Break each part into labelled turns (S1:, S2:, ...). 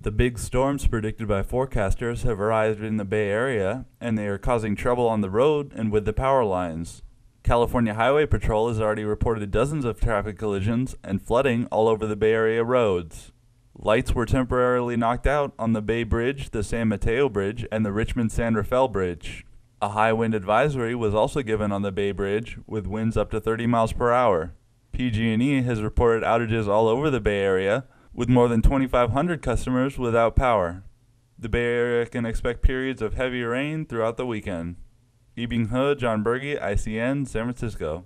S1: The big storms predicted by forecasters have arrived in the Bay Area, and they are causing trouble on the road and with the power lines. California Highway Patrol has already reported dozens of traffic collisions and flooding all over the Bay Area roads. Lights were temporarily knocked out on the Bay Bridge, the San Mateo Bridge, and the Richmond-San Rafael Bridge. A high wind advisory was also given on the Bay Bridge, with winds up to 30 miles per hour. PG&E has reported outages all over the Bay Area, with more than 2,500 customers without power. The Bay Area can expect periods of heavy rain throughout the weekend. Ibing He, John Berge, ICN, San Francisco.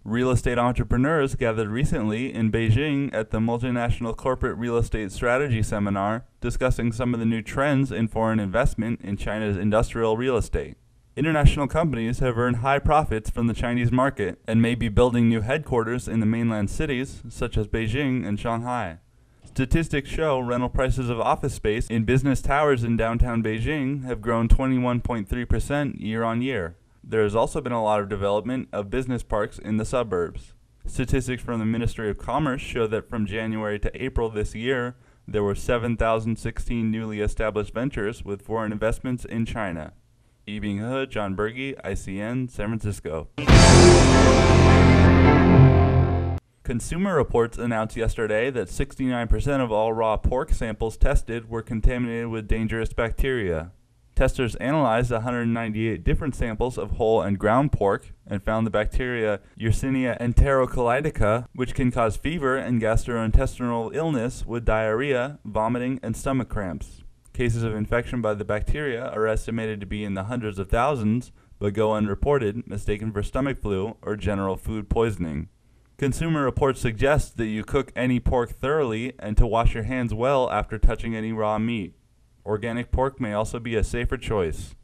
S1: Real estate entrepreneurs gathered recently in Beijing at the Multinational Corporate Real Estate Strategy Seminar, discussing some of the new trends in foreign investment in China's industrial real estate. International companies have earned high profits from the Chinese market and may be building new headquarters in the mainland cities, such as Beijing and Shanghai. Statistics show rental prices of office space in business towers in downtown Beijing have grown 21.3% year on year. There has also been a lot of development of business parks in the suburbs. Statistics from the Ministry of Commerce show that from January to April this year, there were 7,016 newly established ventures with foreign investments in China. Ibing He, John Berge, ICN, San Francisco. Consumer Reports announced yesterday that 69% of all raw pork samples tested were contaminated with dangerous bacteria. Testers analyzed 198 different samples of whole and ground pork and found the bacteria Yersinia enterocolitica, which can cause fever and gastrointestinal illness with diarrhea, vomiting, and stomach cramps. Cases of infection by the bacteria are estimated to be in the hundreds of thousands, but go unreported, mistaken for stomach flu or general food poisoning. Consumer Reports suggest that you cook any pork thoroughly and to wash your hands well after touching any raw meat. Organic pork may also be a safer choice.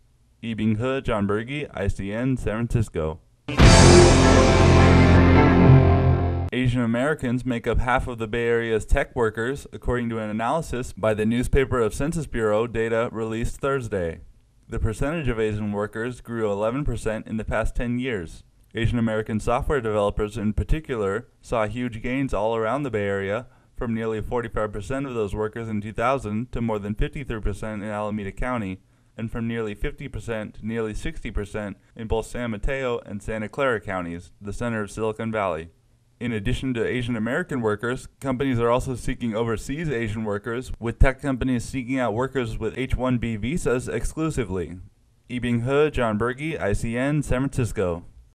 S1: Ibing He, John Berge, ICN, San Francisco. Asian Americans make up half of the Bay Area's tech workers, according to an analysis by the newspaper of Census Bureau data released Thursday. The percentage of Asian workers grew 11% in the past 10 years. Asian American software developers in particular saw huge gains all around the Bay Area, from nearly 45% of those workers in 2000 to more than 53% in Alameda County, and from nearly 50% to nearly 60% in both San Mateo and Santa Clara counties, the center of Silicon Valley. In addition to Asian American workers, companies are also seeking overseas Asian workers, with tech companies seeking out workers with H-1B visas exclusively. Ibing He, John Berge, ICN, San Francisco.